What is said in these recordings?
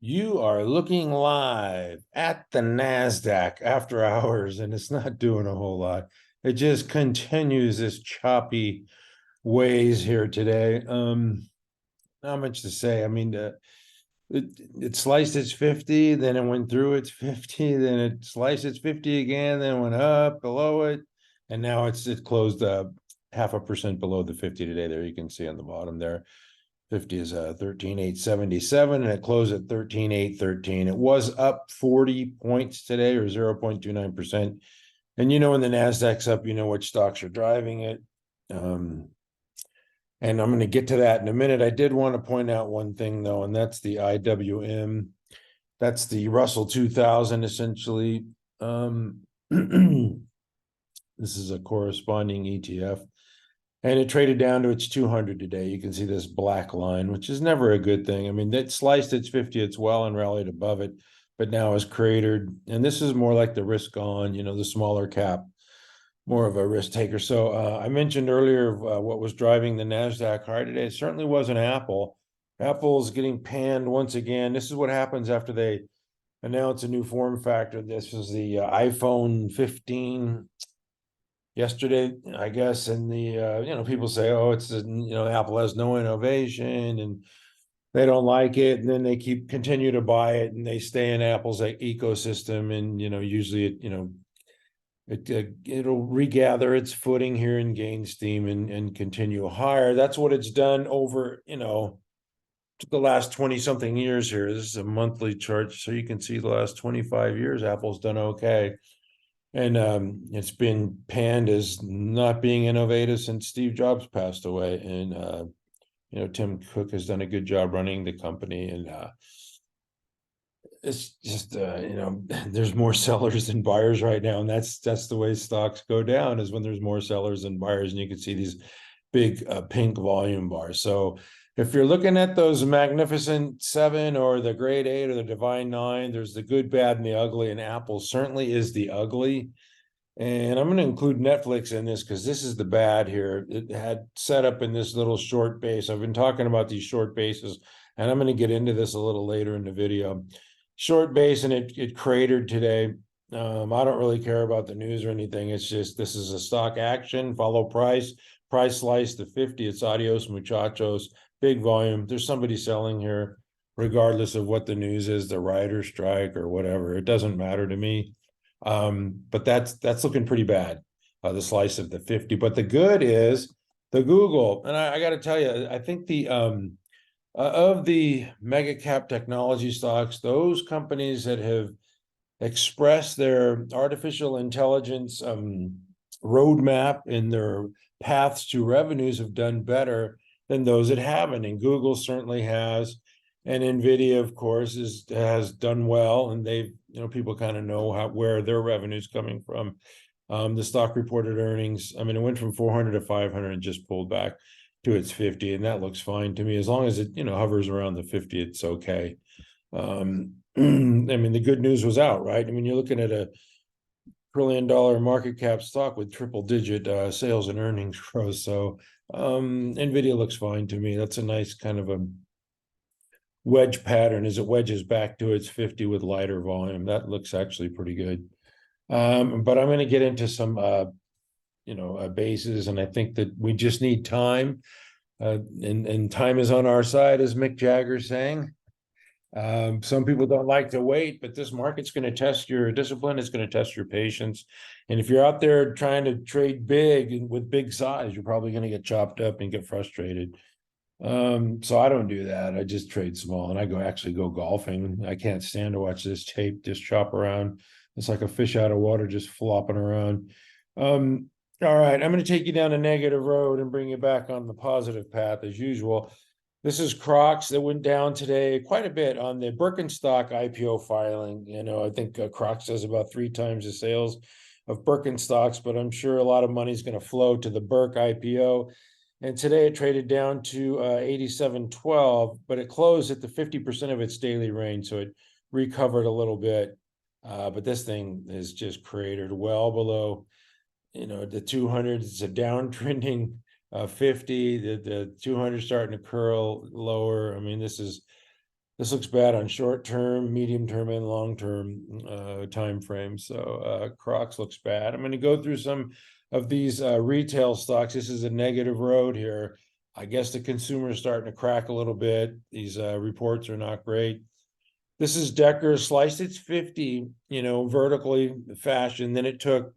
You are looking live at the Nasdaq after hours, and it's not doing a whole lot. It just continues this choppy ways here today. Not much to say. I mean, it sliced its 50, then it went through its 50, then it sliced its 50 again, then went up below it, and now it closed 0.5% below the 50 today. There you can see on the bottom there. 50 is 13,877, and it closed at 13,813. It was up 40 points today, or 0.29%. And when the Nasdaq's up, which stocks are driving it. And I'm going to get to that in a minute. I did want to point out one thing, though, and that's the IWM. That's the Russell 2000, essentially. This is a corresponding ETF. And it traded down to its 200 today. You can see this black line, which is never a good thing. I mean, it sliced its 50 as well and rallied above it, but now is cratered. And this is more like the risk on, the smaller cap, more of a risk taker. So I mentioned earlier what was driving the Nasdaq high today. It certainly wasn't Apple. Apple's getting panned once again. This is what happens after they announce a new form factor. This was the iPhone 15 yesterday, I guess, and the people say, oh, it's Apple has no innovation and they don't like it, and then they continue to buy it, and they stay in Apple's ecosystem, and usually it'll regather its footing here and gain steam and continue higher. That's what it's done over the last 20 something years here. This is a monthly chart, so you can see the last 25 years Apple's done okay. And it's been panned as not being innovative since Steve Jobs passed away. And, Tim Cook has done a good job running the company. And it's just, there's more sellers than buyers right now. And that's the way stocks go down, is when there's more sellers than buyers. And you can see these big pink volume bars. So if you're looking at those Magnificent Seven or the Grade 8 or the Divine Nine, there's the good, bad, and the ugly, and Apple certainly is the ugly. And I'm going to include Netflix in this because this is the bad here. It had set up in this little short base. I've been talking about these short bases, and I'm going to get into this a little later in the video. Short base, and it cratered today. I don't really care about the news or anything. It's just, this is a stock action, follow price. Price slice to 50. It's adios muchachos. Big volume. There's somebody selling here, regardless of what the news is, the writer's strike or whatever. It doesn't matter to me. But that's looking pretty bad, the slice of the 50. But the good is the Google. And I got to tell you, I think the of the mega cap technology stocks, those companies that have expressed their artificial intelligence roadmap in their paths to revenues have done better than those that haven't. And Google certainly has, and NVIDIA, of course, has done well, and they've, people kind of know where their revenue's coming from. The stock reported earnings, I mean, it went from 400 to 500 and just pulled back to its 50, and that looks fine to me. As long as it, hovers around the 50, it's okay. I mean, the good news was out, right? I mean, you're looking at a $1 trillion market cap stock with triple-digit sales and earnings growth. So NVIDIA looks fine to me. That's a nice kind of a wedge pattern as it wedges back to its 50 with lighter volume. That looks actually pretty good. But I'm going to get into some, bases, and I think that we just need time. And time is on our side, as Mick Jagger's saying. Some people don't like to wait, but this market's going to test your discipline. It's going to test your patience. And if you're out there trying to trade big with big size, you're probably going to get chopped up and get frustrated. So I don't do that. I just trade small, and I actually go golfing. I can't stand to watch this tape just chop around. It's like a fish out of water just flopping around. All right, I'm going to take you down a negative road and bring you back on the positive path as usual. This is CROX that went down today quite a bit on the Birkenstock IPO filing. I think CROX does about 3 times the sales of Birkenstocks, but I'm sure a lot of money is going to flow to the Birk IPO. And today it traded down to 87.12, but it closed at the 50% of its daily range, so it recovered a little bit. But this thing is just cratered well below, the 200. It's a downtrending 50. The 200 starting to curl lower. I mean, this is This looks bad on short term, medium term, and long term time frames. So CROX looks bad. I'm going to go through some of these retail stocks. This is a negative road here. I guess the consumer is starting to crack a little bit. These reports are not great. This is Decker sliced its 50, vertically fashion. Then it took,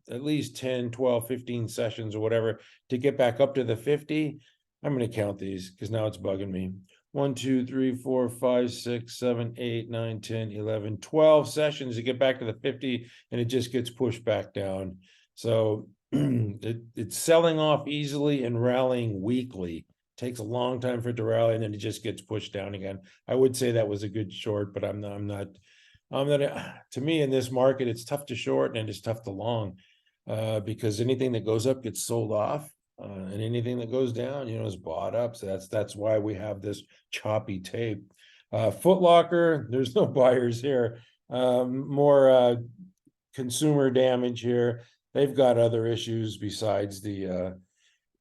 at least 10, 12, 15 sessions or whatever to get back up to the 50. I'm going to count these because now it's bugging me. 1, 2, 3, 4, 5, 6, 7, 8, 9, 10, 11, 12 sessions to get back to the 50, and it just gets pushed back down. So it's selling off easily and rallying weakly. Takes a long time for it to rally, and then it just gets pushed down again. I would say that was a good short, but I'm not. To me, in this market, it's tough to short and it's tough to long, because anything that goes up gets sold off, and anything that goes down, is bought up. So that's why we have this choppy tape. Foot Locker, there's no buyers here. More consumer damage here. They've got other issues besides the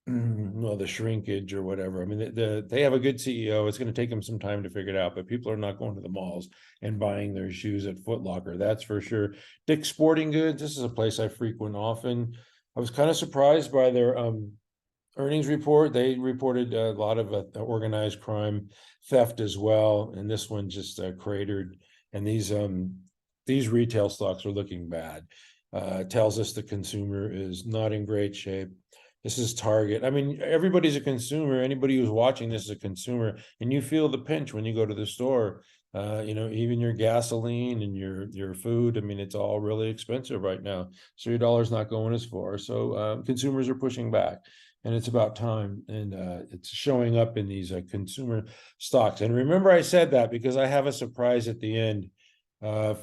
the shrinkage or whatever. I mean, they have a good CEO. It's going to take them some time to figure it out, but people are not going to the malls and buying their shoes at Foot Locker. That's for sure. Dick's Sporting Goods. This is a place I frequent often. I was kind of surprised by their earnings report. They reported a lot of organized crime, theft as well, and this one just cratered. And these retail stocks are looking bad. Tells us the consumer is not in great shape. This is Target. I mean, everybody's a consumer. Anybody who's watching this is a consumer, and you feel the pinch when you go to the store. Even your gasoline and your food. I mean, it's all really expensive right now. So your dollar's not going as far. So consumers are pushing back, and it's about time. And it's showing up in these consumer stocks. And remember, I said that because I have a surprise at the end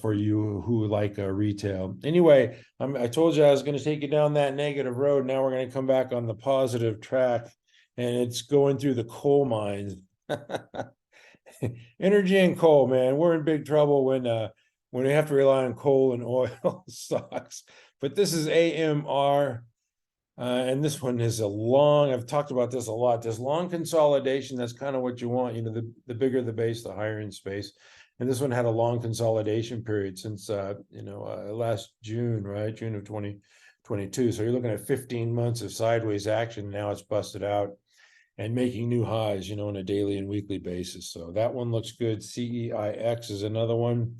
for you who like retail. Anyway, I told you I was going to take you down that negative road. Now we're going to come back on the positive track, and it's going through the coal mines. Energy and coal, man, we're in big trouble when we have to rely on coal and oil stocks. But this is AMR. And this one is I've talked about this a lot. This long consolidation, that's kind of what you want. The bigger the base, the higher in space. And this one had a long consolidation period since, last June, right? June of 2022. So you're looking at 15 months of sideways action. Now it's busted out and making new highs, on a daily and weekly basis. So that one looks good. CEIX is another one.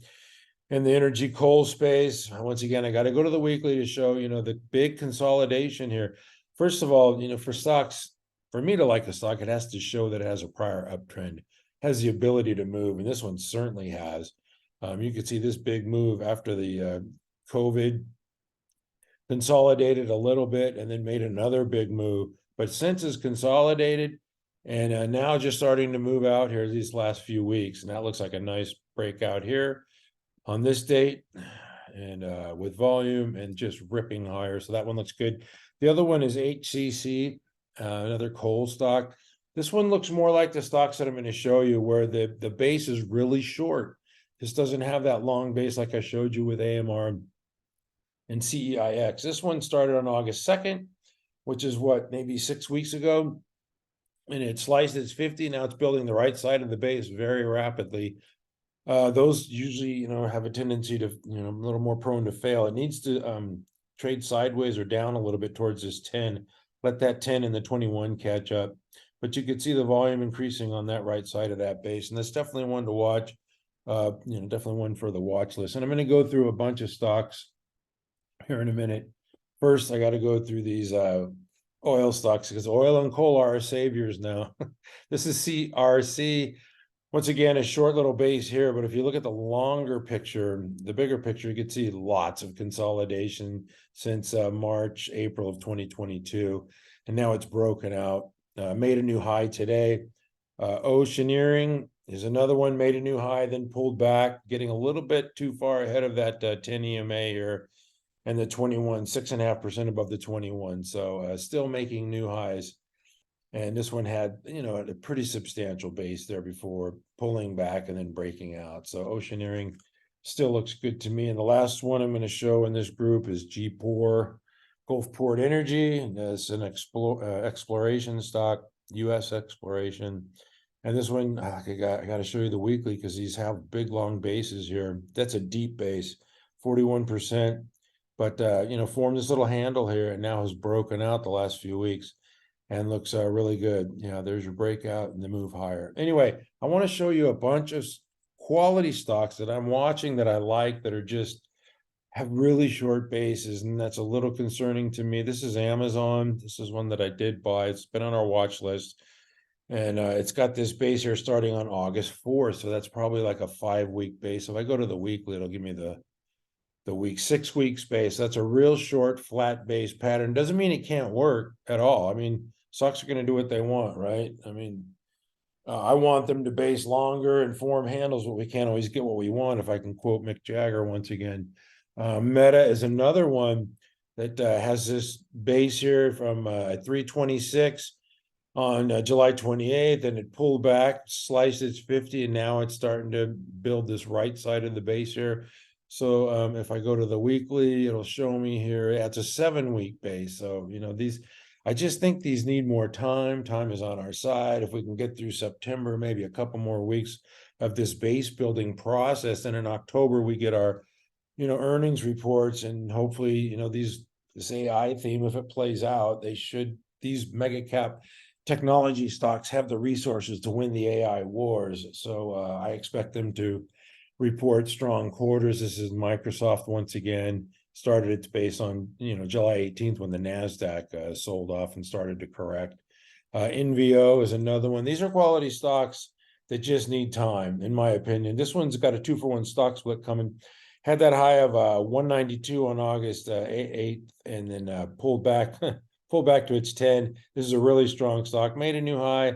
In the energy coal space, once again, I got to go to the weekly to show, the big consolidation here. First of all, for stocks, for me to like a stock, it has to show that it has a prior uptrend, has the ability to move, and this one certainly has. You could see this big move after the COVID, consolidated a little bit and then made another big move, but since it's consolidated and now just starting to move out here these last few weeks, and that looks like a nice breakout here on this date, and with volume and just ripping higher. So that one looks good. The other one is HCC, another coal stock. This one looks more like the stocks that I'm going to show you, where the base is really short. This doesn't have that long base like I showed you with AMR and CEIX. This one started on August 2nd, which is maybe 6 weeks ago. And it sliced its 50. Now it's building the right side of the base very rapidly. Those usually, have a tendency to, a little more prone to fail. It needs to trade sideways or down a little bit towards this 10. Let that 10 and the 21 catch up. But you could see the volume increasing on that right side of that base. And that's definitely one to watch. Definitely one for the watch list. And I'm going to go through a bunch of stocks here in a minute. First, I got to go through these oil stocks because oil and coal are our saviors now. This is CRC. Once again, a short little base here, but if you look at the longer picture, the bigger picture, you can see lots of consolidation since March, April of 2022, and now it's broken out. Made a new high today. Oceaneering is another one, made a new high, then pulled back, getting a little bit too far ahead of that 10 EMA here, and the 21, 6.5% above the 21. So still making new highs. And this one had, a pretty substantial base there before pulling back and then breaking out. So Oceaneering still looks good to me. And the last one I'm going to show in this group is GPOR, Gulfport Energy. And it's an exploration stock, U.S. exploration. And this one, I got to show you the weekly because these have big long bases here. That's a deep base, 41%. But formed this little handle here and now has broken out the last few weeks and looks really good. Yeah, there's your breakout and the move higher. Anyway, I want to show you a bunch of quality stocks that I'm watching that I like that are just have really short bases, and that's a little concerning to me. This is Amazon. This is one that I did buy. It's been on our watch list, and it's got this base here starting on August 4th, so that's probably like a 5-week base. If I go to the weekly, it'll give me the week 6-week base. That's a real short flat base pattern. Doesn't mean it can't work at all. I mean, stocks are going to do what they want, right? I mean, I want them to base longer and form handles, but we can't always get what we want, if I can quote Mick Jagger once again. Meta is another one that has this base here from 326 on July 28th, and it pulled back, sliced its 50, and now it's starting to build this right side of the base here. So if I go to the weekly, it'll show me here, it's a 7-week base. So, I just think these need more time. Time is on our side. If we can get through September, maybe a couple more weeks of this base building process, and in October we get our, earnings reports, and hopefully, this AI theme, if it plays out, these mega cap technology stocks have the resources to win the AI wars. So I expect them to report strong quarters. This is Microsoft once again. Started its base on July 18th when the Nasdaq sold off and started to correct. NVO is another one. These are quality stocks that just need time, in my opinion. This one's got a 2-for-1 stock split coming. Had that high of 192 on August 8th, and then pulled back to its 10. This is a really strong stock. Made a new high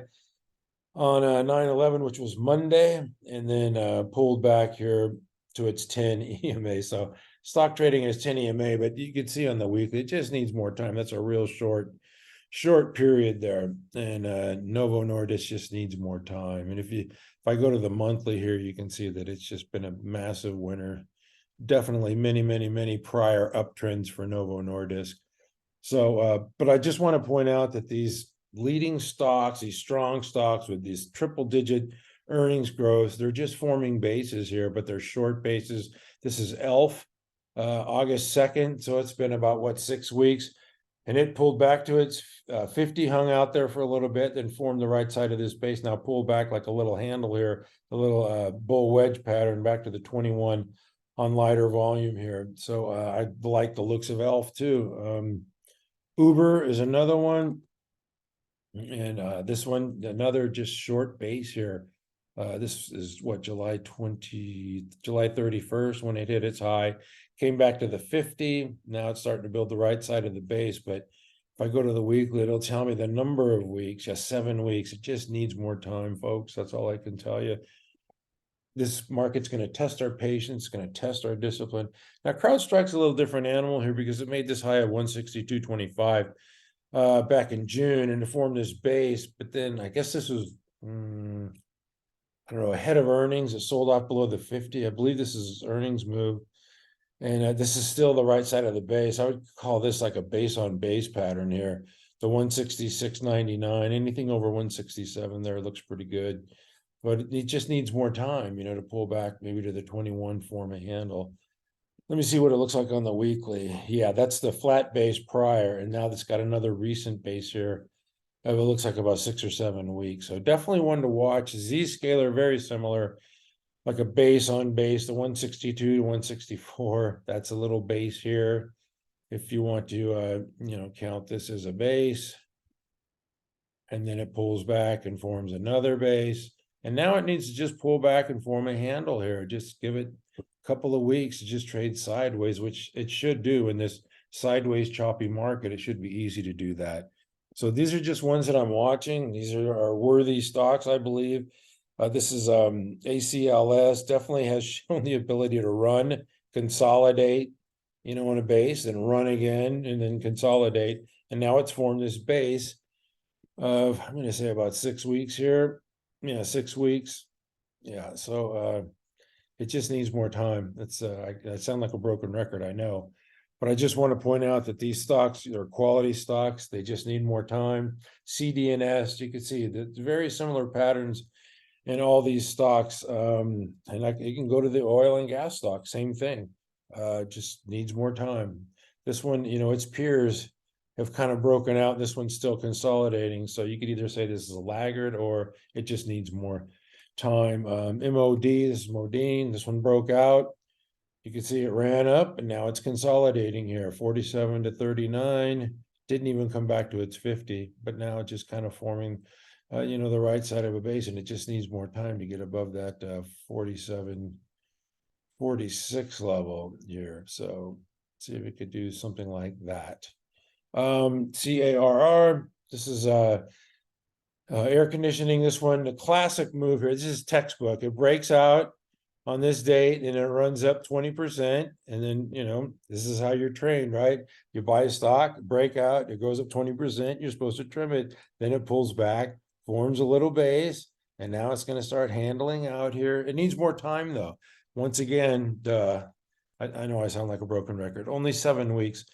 on 9/11, which was Monday, and then pulled back here to its 10 EMA. So stock trading is 10 EMA, but you can see on the weekly, it just needs more time. That's a real short period there. And Novo Nordisk just needs more time. And if I go to the monthly here, you can see that it's just been a massive winner. Definitely many prior uptrends for Novo Nordisk. So, but I just want to point out that these leading stocks, these strong stocks with these triple-digit earnings growth, they're just forming bases here, but they're short bases. This is ELF, August 2nd, so it's been about 6 weeks, and it pulled back to its 50, hung out there for a little bit, then formed the right side of this base. Now pulled back like a little handle here, a little bull wedge pattern back to the 21 on lighter volume here. So I like the looks of ELF too. Uber is another one, and this one, another just short base here. This is July 31st when it hit its high, came back to the 50. Now it's starting to build the right side of the base, but if I go to the weekly, it'll tell me the number of weeks, just 7 weeks. It just needs more time, folks. That's all I can tell you. This market's going to test our patience, going to test our discipline. Now, CrowdStrike's a little different animal here because it made this high at 162.25 back in June, and it formed this base. But then I guess this was, I don't know, ahead of earnings. It sold off below the 50. I believe this is earnings move. And this is still the right side of the base. I would call this like a base on base pattern here. The 166.99, anything over 167 there looks pretty good. But it just needs more time, to pull back maybe to the 21, form a handle. Let me see what it looks like on the weekly. Yeah, that's the flat base prior, and now it's got another recent base here. It looks like about 6 or 7 weeks. So definitely one to watch. Zscaler, very similar, like a base on base, the 162 to 164. That's a little base here. If you want to, count this as a base, and then it pulls back and forms another base. And now it needs to just pull back and form a handle here. Just give it a couple of weeks to just trade sideways, which it should do in this sideways choppy market. It should be easy to do that. So these are just ones that I'm watching. These are worthy stocks, I believe. This is ACLS, definitely has shown the ability to run, consolidate, on a base, and run again, and then consolidate. And now it's formed this base of, I'm going to say about 6 weeks here. Yeah, 6 weeks. Yeah, so it just needs more time. I sound like a broken record, I know, But I just want to point out that these stocks are quality stocks. They just need more time. CDNS, you can see the very similar patterns in all these stocks. And you can go to the oil and gas stock, same thing. Just needs more time. This one, its peers have kind of broken out. This one's still consolidating. So you could either say this is a laggard or it just needs more time. MOD, this is Modine. This one broke out. You can see it ran up and now it's consolidating here, 47 to 39. Didn't even come back to its 50, but now it's just kind of forming, the right side of a base, and it just needs more time to get above that 47, 46 level here. So see if we could do something like that. CARR, this is air conditioning. This one, the classic move here. This is textbook. It breaks out on this date and it runs up 20%. And then, this is how you're trained, right? You buy a stock, break out, it goes up 20%. You're supposed to trim it. Then it pulls back, forms a little base, and now it's going to start handling out here. It needs more time though. Once again, I know I sound like a broken record. Only 7 weeks,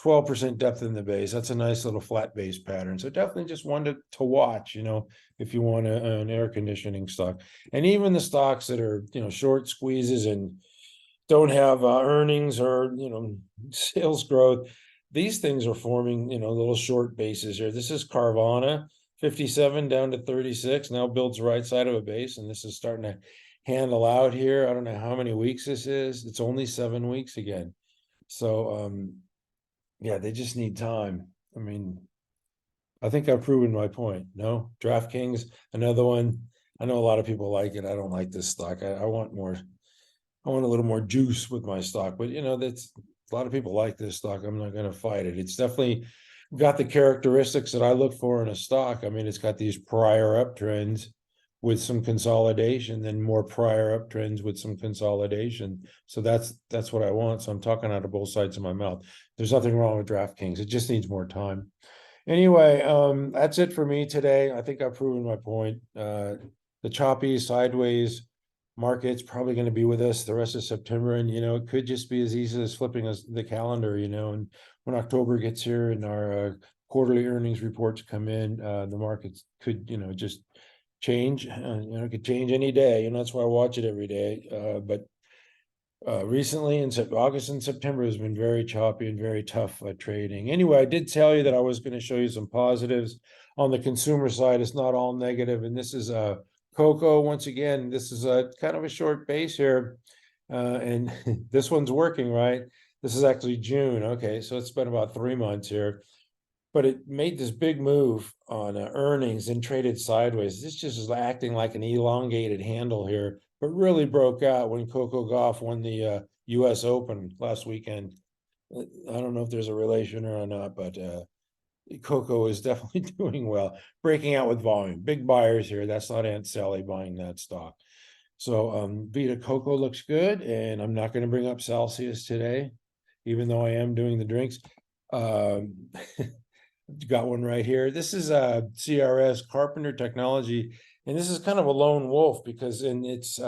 12% depth in the base. That's a nice little flat base pattern. So definitely just one to watch, if you want an air conditioning stock. And even the stocks that are, short squeezes and don't have earnings or, sales growth, these things are forming, little short bases here. This is Carvana, 57 down to 36, now builds right side of a base. And this is starting to handle out here. I don't know how many weeks this is. It's only 7 weeks again. So, yeah, they just need time. I mean, I think I've proven my point. No, DraftKings, another one. I know a lot of people like it. I don't like this stock. I want more. I want a little more juice with my stock. But that's a lot of people like this stock. I'm not going to fight it. It's definitely got the characteristics that I look for in a stock. I mean, it's got these prior uptrends with some consolidation, then more prior uptrends with some consolidation. So that's what I want. So I'm talking out of both sides of my mouth. There's nothing wrong with DraftKings. It just needs more time. Anyway, that's it for me today. I think I've proven my point. The choppy sideways market's probably going to be with us the rest of September. And, it could just be as easy as flipping the calendar, and when October gets here and our quarterly earnings reports come in, the markets could, just change. It could change any day. That's why I watch it every day. But recently in August and September has been very choppy and very tough trading. Anyway, I did tell you that I was going to show you some positives on the consumer side. It's not all negative. And this is COCO. Once again, this is a kind of a short base here. And this one's working, right? This is actually June. Okay, so it's been about 3 months here. But it made this big move on earnings and traded sideways. This just is acting like an elongated handle here, but really broke out when Coco Gauff won the U.S. Open last weekend. I don't know if there's a relation or not, but Coco is definitely doing well, breaking out with volume. Big buyers here. That's not Aunt Sally buying that stock. So Vita Coco looks good, and I'm not going to bring up Celsius today, even though I am doing the drinks. Got one right here. This is CRS, Carpenter Technology, and this is kind of a lone wolf because in its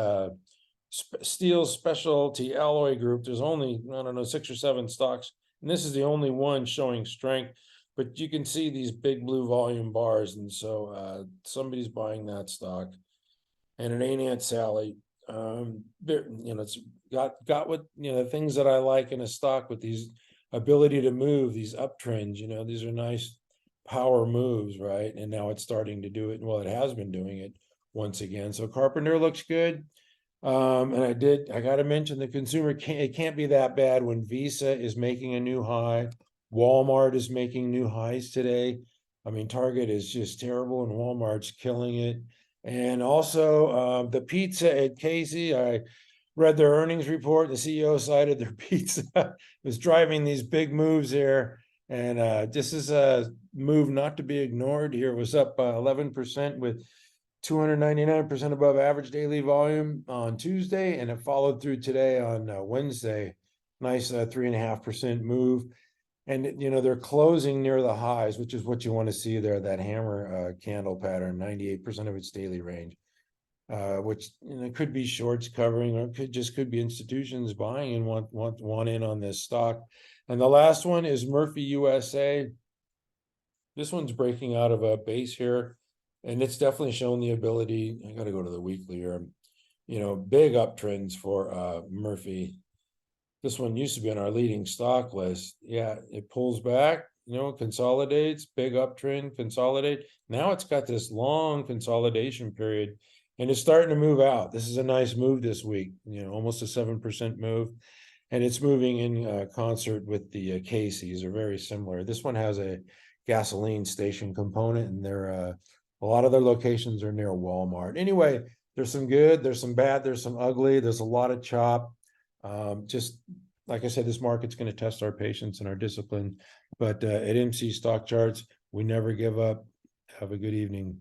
steel specialty alloy group, there's only, I don't know, 6 or 7 stocks, and this is the only one showing strength. But you can see these big blue volume bars, and so somebody's buying that stock, and it ain't Aunt Sally. It's got what the things that I like in a stock with these ability to move, these uptrends. These are nice power moves, right? And now it's starting to do it. Well, it has been doing it once again. So Carpenter looks good. And I got to mention the consumer it can't be that bad when Visa is making a new high. Walmart is making new highs today. I mean, Target is just terrible and Walmart's killing it. And also the pizza at CASY, I read their earnings report. The CEO cited their pizza was driving these big moves here. And this is a move not to be ignored here. It was up 11% with 299% above average daily volume on Tuesday. And it followed through today on Wednesday. Nice 3.5% move. And, they're closing near the highs, which is what you want to see there, that hammer candle pattern, 98% of its daily range. Which could be shorts covering, or could be institutions buying and want in on this stock. And the last one is Murphy USA. This one's breaking out of a base here, and it's definitely shown the ability. I got to go to the weekly here. Big uptrends for Murphy. This one used to be on our leading stock list. Yeah, it pulls back, consolidates, big uptrend, consolidate. Now it's got this long consolidation period, and it's starting to move out. This is a nice move this week, almost a 7% move. And it's moving in concert with the CASYs, are very similar. This one has a gasoline station component, and a lot of their locations are near Walmart. Anyway, there's some good, there's some bad, there's some ugly, there's a lot of chop. Just like I said, this market's going to test our patience and our discipline. But at MC Stock Charts, we never give up. Have a good evening.